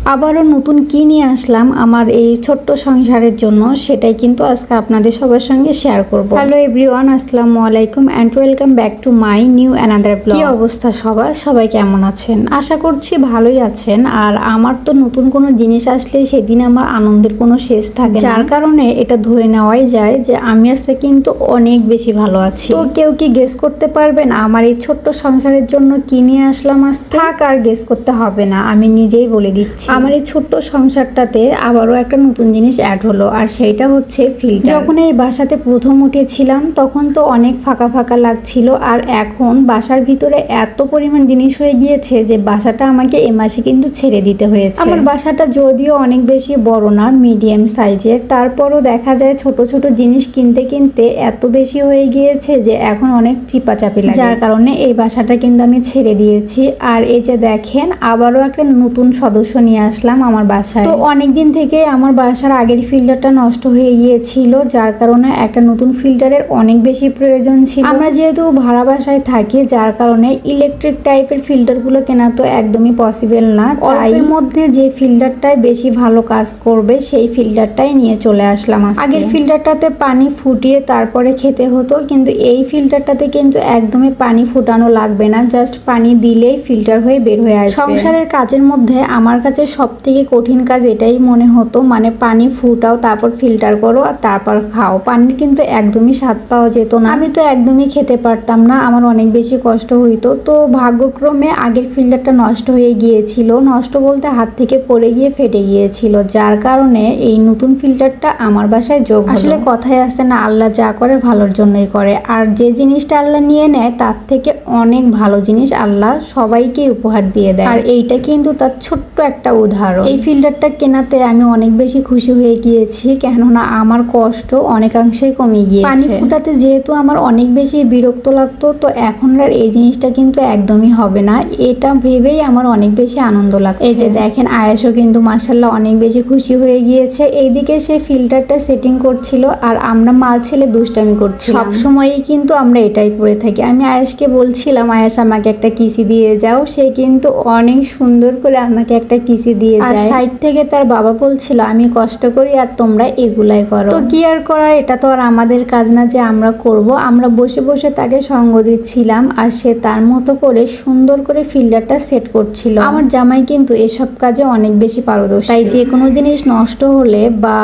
আবারও নতুন কি নিয়ে আসলাম আমার এই ছোট্ট সংসারের জন্য, সেটাই কিন্তু আজকে আপনাদের সবার সঙ্গে শেয়ার করব। হ্যালো এভরিওয়ান, আসসালামু আলাইকুম and welcome back to my new another blog. কি অবস্থা সবার, সবাই কেমন আছেন? আশা করছি ভালোই আছেন। আর আমার তো নতুন কোনো জিনিস আসলে সেদিন আমার আনন্দের কোনো শেষ থাকে না, যার কারণে এটা ধরে নেওয়াই যায় যে আমি আজকে কিন্তু অনেক বেশি ভালো আছি। তো কেউ কি গেস করতে পারবেন আমার এই ছোট্ট সংসারের জন্য কি নিয়ে আসলাম আজকে? থাক, আর গেস করতে হবে না, আমি নিজেই বলে দিচ্ছি। আমার এই ছোট্ট সংসারটাতে আবারও একটা নতুন জিনিস অ্যাড হলো, আর সেইটা হচ্ছে ফিল্টার। যখন এই বাসাতে প্রথম উঠেছিলাম তখন তো অনেক ফাঁকা ফাঁকা লাগছিল, আর এখন বাসার ভিতরে এত পরিমাণ জিনিস হয়ে গিয়েছে যে বাসাটা আমাকে এ মাসে কিন্তু ছেড়ে দিতে হয়েছে। আমার বাসাটা যদিও অনেক বেশি বড় না, মিডিয়াম সাইজের, তারপরও দেখা যায় ছোট ছোট জিনিস কিনতে কিনতে এত বেশি হয়ে গিয়েছে যে এখন অনেক চিপাচাপি লাগে, যার কারণে এই বাসাটা কিন্তু আমি ছেড়ে দিয়েছি। আর এই যে দেখেন আবারও একটা নতুন সদস্য নিয়ে আসলাম আমার বাসায়। তো অনেকদিন থেকে আমার বাসার আগের ফিল্টারটা নষ্ট হয়ে গিয়েছিল, যার কারণে একটা নতুন ফিল্টারের অনেক বেশি প্রয়োজন ছিল। আমরা যেহেতু ভাড়া বাসায় থাকি, যার কারণে ইলেকট্রিক টাইপের ফিল্টারগুলো কেনা তো একদমই পসিবল না। তাই এর মধ্যে যে ফিল্টারটাই বেশি ভালো কাজ করবে সেই ফিল্টারটাই নিয়ে চলে আসলাম। আগের ফিল্টারটাতে পানি ফুটিয়ে তারপরে খেতে হতো, কিন্তু এই ফিল্টারটাতে কিন্তু একদমই পানি ফুটানো লাগবে না, জাস্ট পানি দিলেই ফিল্টার হয়ে বের হয়ে আসবে। সংসারের কাজের মধ্যে আমার কাছে সব থেকে কঠিন কাজ এটাই মনে হতো, মানে পানি ফুটাও, তারপর ফিল্টার করো আর তারপর খাও। পানির কিন্তু একদমই স্বাদ পাওয়া যেত না, আমি তো একদমই খেতে পারতাম না, আমার অনেক বেশি কষ্ট হইতো। তো ভাগ্যক্রমে আগের ফিল্টারটা নষ্ট হয়ে গিয়েছিল, নষ্ট বলতে হাত থেকে পড়ে গিয়ে ফেটে গিয়েছিল, যার কারণে এই নতুন ফিল্টারটা আমার বাসায় যোগ হলো। আসলে কথাই আছে না, আল্লাহ যা করে ভালোর জন্যই করে, আর যে জিনিসটা আল্লাহ নিয়ে নেয় তার থেকে অনেক ভালো জিনিস আল্লাহ সবাইকে উপহার দিয়ে দেয়, আর এইটা কিন্তু তার ছোট্ট একটা উদাহরণ। এই ফিল্টারটা কেনাতে আমি অনেক বেশি খুশি হয়ে গিয়েছি, কেননা আমার কষ্ট অনেকাংশেই কমে গিয়েছে। পানি ফুটাতে যেহেতু আমার অনেক বেশি বিরক্ত লাগতো, তো এখন আর এই জিনিসটা কিন্তু একদমই হবে না, এটা ভেবেই আমার অনেক বেশি আনন্দ লাগছে। এই যে দেখেন আয়েশও কিন্তু মাশাআল্লাহ অনেক বেশি খুশি হয়ে গিয়েছে। এইদিকে সে ফিল্টারটা সেটিং করছিল আর আমরা মা ছেলে দুষ্টামি করছিলাম। সবসময়ই কিন্তু আমরা এটাই করে থাকি। আমি আয়েশকে বলছিলাম, আয়েশ আমাকে একটা কিসি দিয়ে যাও, সে কিন্তু অনেক সুন্দর করে আমাকে একটা কিসি দিয়ে যায়। আর সাইড থেকে তার বাবা বলছিল আমি কষ্ট করি আর তোমরা এগুলাই করো। তো কি আর করার, এটা তো আর আমাদের কাজ না যে আমরা করব। আমরা বসে বসে তাকে সঙ্গ দিচ্ছিলাম, আর সে তার মতো করে সুন্দর করে ফিল্টারটা সেট করছিল। আমার জামাই কিন্তু এসব কাজে অনেক বেশি পারদর্শী, তাই যে কোনো জিনিস নষ্ট হলে বা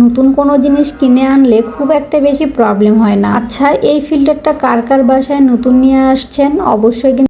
নতুন কোনো জিনিস কিনে আনলে খুব একটা বেশি প্রবলেম হয় না। আচ্ছা, এই ফিল্টারটা কার কার বাসায় নতুন নিয়ে আসছেন অবশ্যই